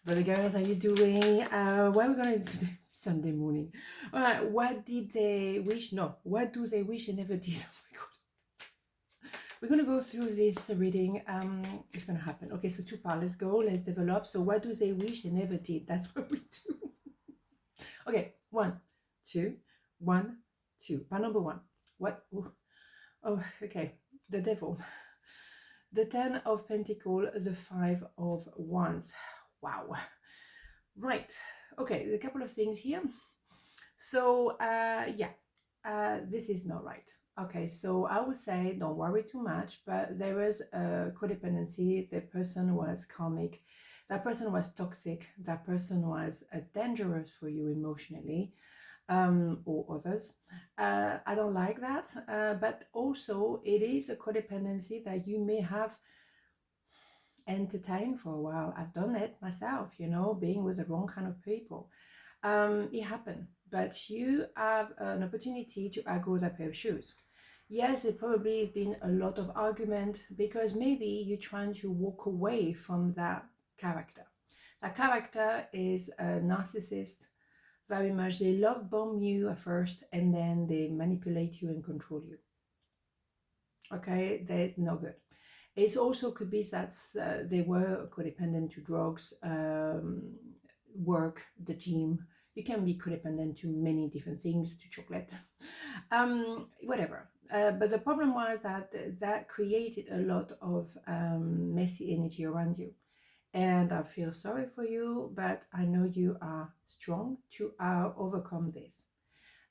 But the girls, are you doing? What are we gonna do today? Sunday morning. All right. What did they wish? No. What do they wish they never did? Oh my god. We're gonna go through this reading. It's gonna happen. Okay. So two parts. Let's go. Let's develop. So what do they wish they never did? That's what we do. Okay. One, two, one, two. Part number one. What? Oh, okay. The devil. The 10 of Pentacles, the 5 of Wands. Wow. Right. Okay, a couple of things here. So, this is not right. Okay, so I would say don't worry too much, but there was a codependency. The person was karmic. That person was toxic. That person was dangerous for you emotionally, or others. I don't like that, but also it is a codependency that you may have entertained for a while. I've done it myself, being with the wrong kind of people. It happened, but you have an opportunity to outgrow that pair of shoes. Yes, it probably been a lot of argument because maybe you're trying to walk away from that character. That character is a narcissist, very much. They love bomb you at first and then they manipulate you and control you. Okay, that's no good. It also could be that they were codependent to drugs, work, the gym. You can be codependent to many different things, to chocolate, whatever. But the problem was that created a lot of messy energy around you. And I feel sorry for you, but I know you are strong to overcome this.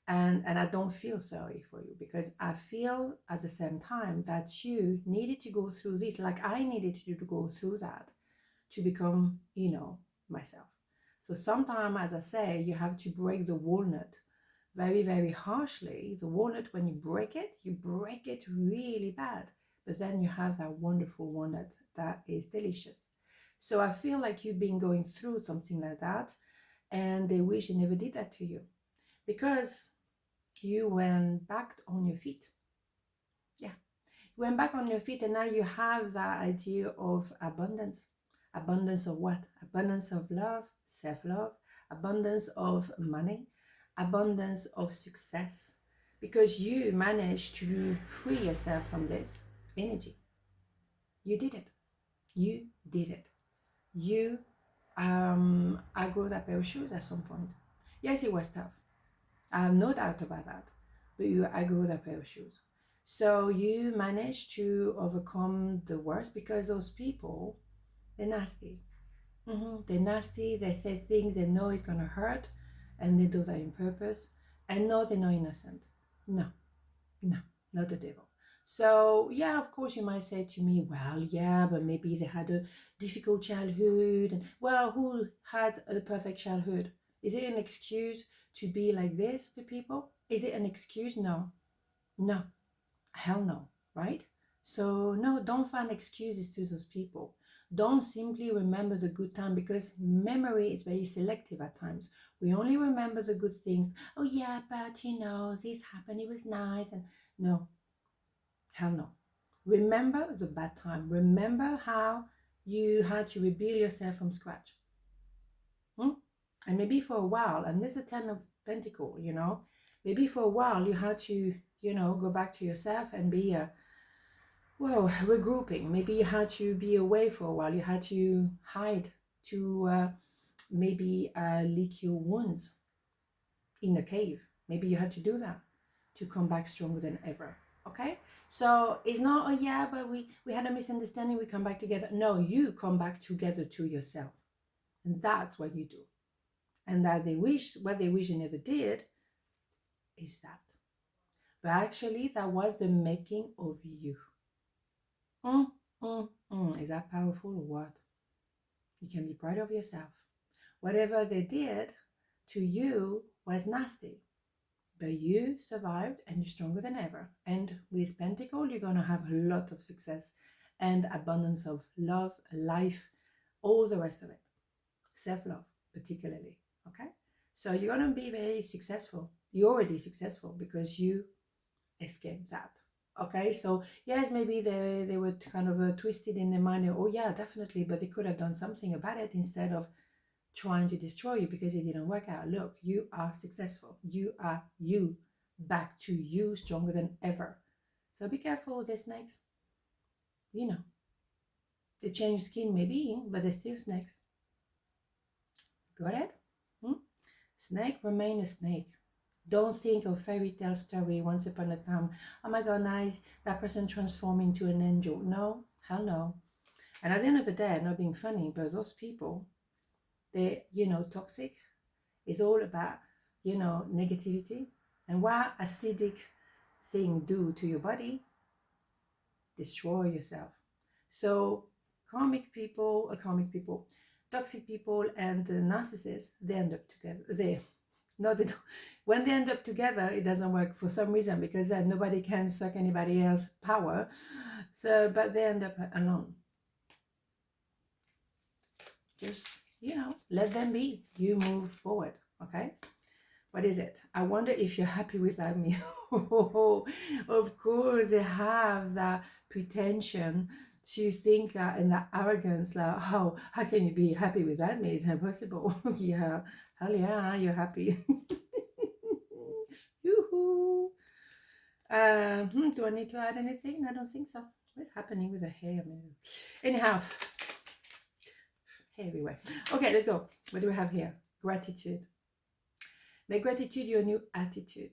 And I don't feel sorry for you because I feel at the same time that you needed to go through this, like I needed you to go through that to become, myself. So sometimes, as I say, you have to break the walnut very, very harshly. The walnut, when you break it really bad. But then you have that wonderful walnut that is delicious. So I feel like you've been going through something like that, and they wish they never did that to you because you went back on your feet. Yeah, you went back on your feet, and now you have that idea of abundance. Abundance of what? Abundance of love, self-love, abundance of money, abundance of success, because you managed to free yourself from this energy. You did it. You did it. You outgrew that pair of shoes at some point. Yes, it was tough. I have no doubt about that. But you outgrew that pair of shoes. So you managed to overcome the worst because those people, they're nasty. They're nasty. They say things they know is going to hurt, and they do that in purpose. And no, they're not innocent. No, no, not the devil. So, yeah, of course, you might say to me, well, yeah, but maybe they had a difficult childhood. And, well, who had a perfect childhood? Is it an excuse to be like this to people? Is it an excuse? No, no, hell no, right? So, no, don't find excuses to those people. Don't simply remember the good time because memory is very selective at times. We only remember the good things. Oh, yeah, but this happened, it was nice. And no, hell no. Remember the bad time. Remember how you had to rebuild yourself from scratch. And maybe for a while, and there's a 10 of Pentacles, maybe for a while you had to, go back to yourself and be regrouping. Maybe you had to be away for a while. You had to hide to maybe lick your wounds in a cave. Maybe you had to do that to come back stronger than ever. Okay, so it's not but we had a misunderstanding, we come back together. No, you come back together to yourself, and that's what you do. And that what they wish they never did is that, but actually that was the making of you. Is that powerful or what? You can be proud of yourself. Whatever they did to you was nasty, but you survived and you're stronger than ever. And with Pentacle, you're going to have a lot of success and abundance of love, life, all the rest of it. Self-love, particularly. Okay? So you're going to be very successful. You're already successful because you escaped that. Okay? So yes, maybe they were kind of twisted in their mind. Oh yeah, definitely. But they could have done something about it instead of trying to destroy you because it didn't work out. Look, you are successful. You are you, back to you, stronger than ever. So be careful with the snakes. You know, they change skin maybe, but they're still snakes. Got it? Hmm? Snake remain a snake. Don't think of fairy tale story once upon a time. Oh my god, nice, that person transformed into an angel. No, hell no. And at the end of the day, not being funny, but those people, they, toxic. It's all about, negativity. And what acidic thing do to your body? Destroy yourself. So karmic people, toxic people, and narcissists, they end up together. They don't. When they end up together, it doesn't work for some reason because nobody can suck anybody else's power. So, but they end up alone. Just, let them be. You move forward, okay? What is it? I wonder if you're happy without me. Of course, they have that pretension to think and that arrogance, like, how can you be happy without me? It's impossible. Yeah, hell yeah, you're happy. Yoo-hoo. Do I need to add anything? I don't think so. What's happening with the hair? Anyhow, hair everywhere. Okay, let's go. What do we have here? Gratitude. Make gratitude your new attitude.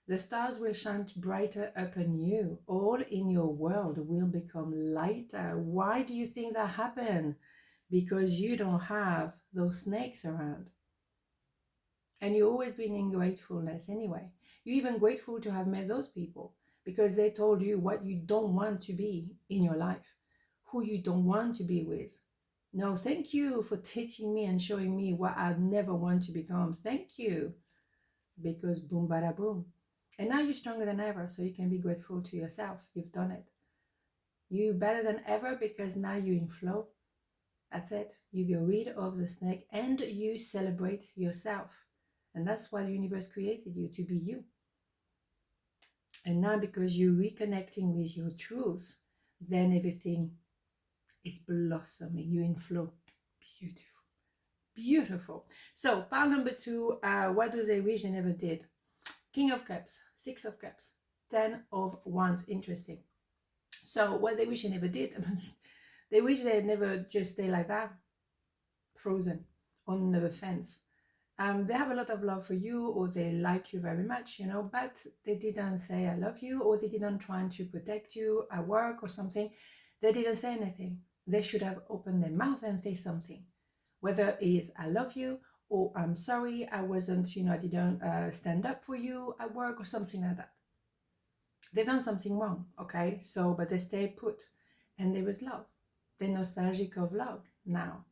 The stars will shine brighter upon you. All in your world will become lighter. Why do you think that happened? Because you don't have those snakes around. And you've always been in gratefulness anyway. You're even grateful to have met those people because they told you what you don't want to be in your life, who you don't want to be with. No, thank you for teaching me and showing me what I never want to become. Thank you. Because boom, bada boom. And now you're stronger than ever, so you can be grateful to yourself. You've done it. You're better than ever because now you're in flow. That's it. You get rid of the snake and you celebrate yourself. And that's why the universe created you, to be you. And now because you're reconnecting with your truth, then everything is blossoming. You're in flow. Beautiful. Beautiful. So, pile number 2, what do they wish they never did? King of Cups, 6 of Cups, 10 of Wands. Interesting. So, what they wish they never did, they wish they never just stay like that, frozen on the fence. They have a lot of love for you, or they like you very much, but they didn't say I love you, or they didn't try to protect you at work or something. They didn't say anything. They should have opened their mouth and say something. Whether it is I love you, or I'm sorry, I wasn't, I didn't stand up for you at work or something like that. They've done something wrong, okay? So, but they stay put. And there is love. They're nostalgic of love now.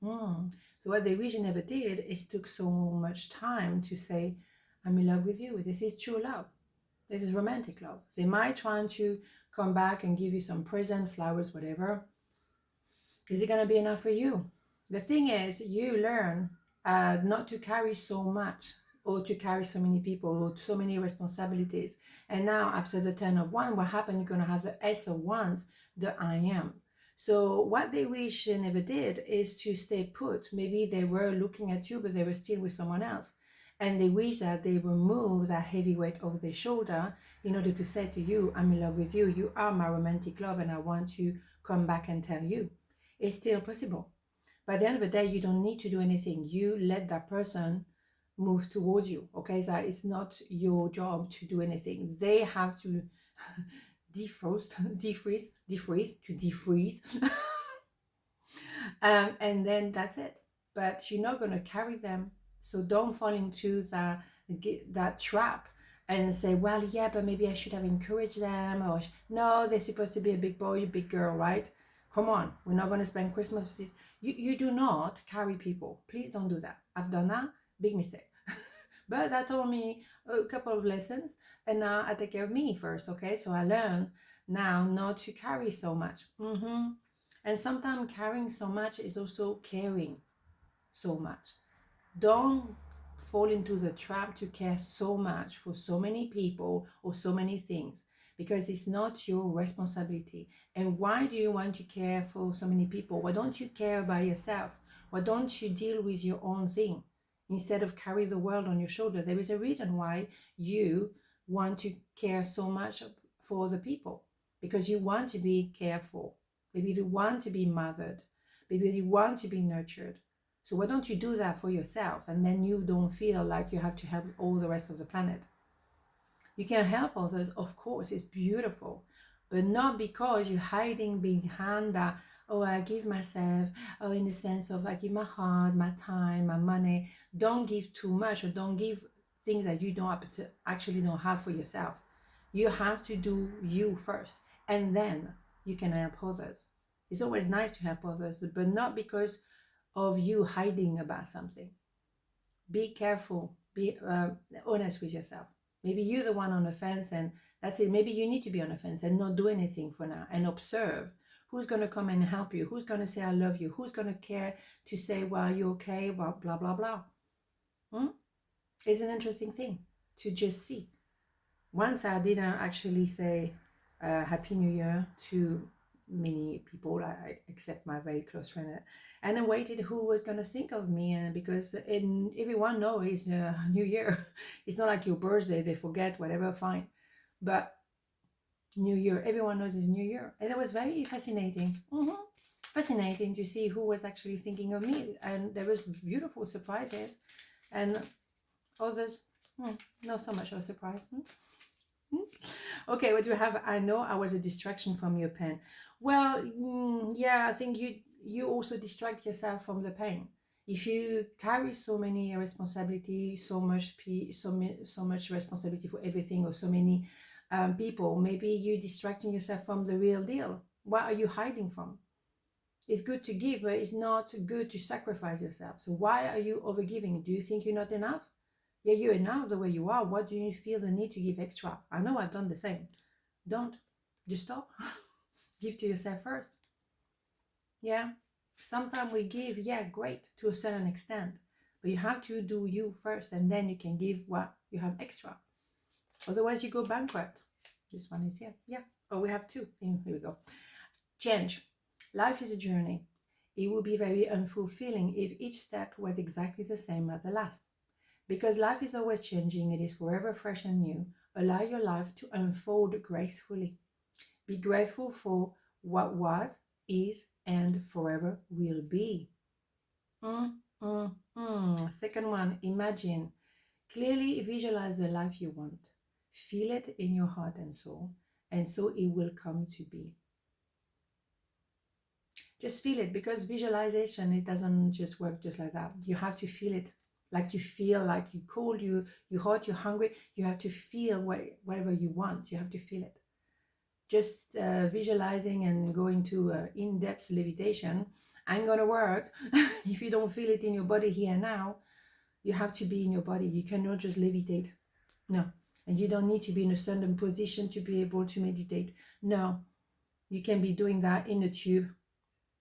So what they wish they never did is took so much time to say, I'm in love with you. This is true love. This is romantic love. They might try to come back and give you some present, flowers, whatever. Is it going to be enough for you? The thing is, you learn not to carry so much, or to carry so many people, or so many responsibilities. And now after the 10 of Wands, what happened? You're going to have the S of Wands, the I am. So what they wish they never did is to stay put. Maybe they were looking at you, but they were still with someone else. And they wish that they remove that heavy weight off their shoulder in order to say to you, I'm in love with you. You are my romantic love, and I want to come back and tell you. It's still possible. By the end of the day, you don't need to do anything. You let that person move towards you, okay? So it's not your job to do anything. They have to defrost, defreeze. And then that's it. But you're not going to carry them. So don't fall into that trap and say, well, yeah, but maybe I should have encouraged them. Or no, they're supposed to be a big boy, a big girl, right? Come on, we're not going to spend Christmas with this. You do not carry people. Please don't do that. I've done that. Big mistake. But that taught me a couple of lessons. And now I take care of me first, okay? So I learn now not to carry so much. And sometimes carrying so much is also caring so much. Don't fall into the trap to care so much for so many people or so many things, because it's not your responsibility. And why do you want to care for so many people? Why don't you care about yourself? Why don't you deal with your own thing instead of carry the world on your shoulder? There is a reason why you want to care so much for the people, because you want to be cared for. Maybe you want to be mothered. Maybe you want to be nurtured. So why don't you do that for yourself, and then you don't feel like you have to help all the rest of the planet? You can help others, of course, it's beautiful, but not because you're hiding behind that, oh, I give myself, oh, in the sense of I give my heart, my time, my money. Don't give too much, or don't give things that you don't actually don't have for yourself. You have to do you first, and then you can help others. It's always nice to help others, but not because of you hiding about something. Be careful, be honest with yourself. Maybe you're the one on the fence, and that's it. Maybe you need to be on the fence and not do anything for now, and observe who's going to come and help you, who's going to say I love you, who's going to care to say, well, you're okay, well, blah blah blah. It's an interesting thing to just see. Once I didn't actually say Happy New Year to many people, except my very close friend, and I waited who was going to think of me, and because everyone knows it's New Year. It's not like your birthday, they forget, whatever, fine. But New Year, everyone knows it's New Year. And it was very fascinating. Fascinating to see who was actually thinking of me. And there was beautiful surprises. And others, not so much of a surprise. Okay, what do you have? I know I was a distraction from your pen. Well, yeah, I think you also distract yourself from the pain. If you carry so many responsibility, so much responsibility for everything, or so many people, maybe you're distracting yourself from the real deal. What are you hiding from? It's good to give, but it's not good to sacrifice yourself. So why are you overgiving? Do you think you're not enough? Yeah, you're enough the way you are. What do you feel the need to give extra? I know I've done the same. Don't. Just stop. Give to yourself first. Yeah. Sometimes we give, yeah, great, to a certain extent. But you have to do you first, and then you can give what you have extra. Otherwise, you go bankrupt. This one is here. Yeah. Oh, we have two. Here we go. Change. Life is a journey. It would be very unfulfilling if each step was exactly the same as the last. Because life is always changing, it is forever fresh and new. Allow your life to unfold gracefully. Be grateful for what was, is, and forever will be. Second one, imagine. Clearly visualize the life you want. Feel it in your heart and soul, and so it will come to be. Just feel it, because visualization, it doesn't just work just like that. You have to feel it. Like you feel like you're cold, you're hot, you're hungry. You have to feel whatever you want. You have to feel it. Just visualizing and going to in-depth levitation ain't gonna work if you don't feel it in your body here and now. You have to be in your body. You cannot just levitate. No. And you don't need to be in a certain position to be able to meditate. No. You can be doing that in a tube.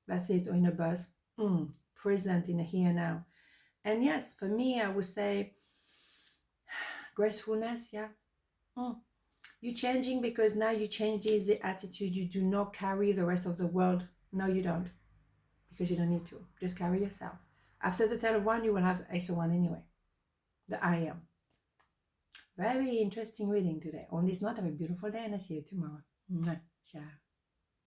That's it. Or in a bus. Present in the here and now. And yes, for me, I would say gracefulness, yeah. You're changing because now you change the attitude. You do not carry the rest of the world. No, you don't. Because you don't need to. Just carry yourself. After the 10 of 1, you will have Ace of 1 anyway. The I am. Very interesting reading today. On this note, have a beautiful day, and I see you tomorrow. Ciao.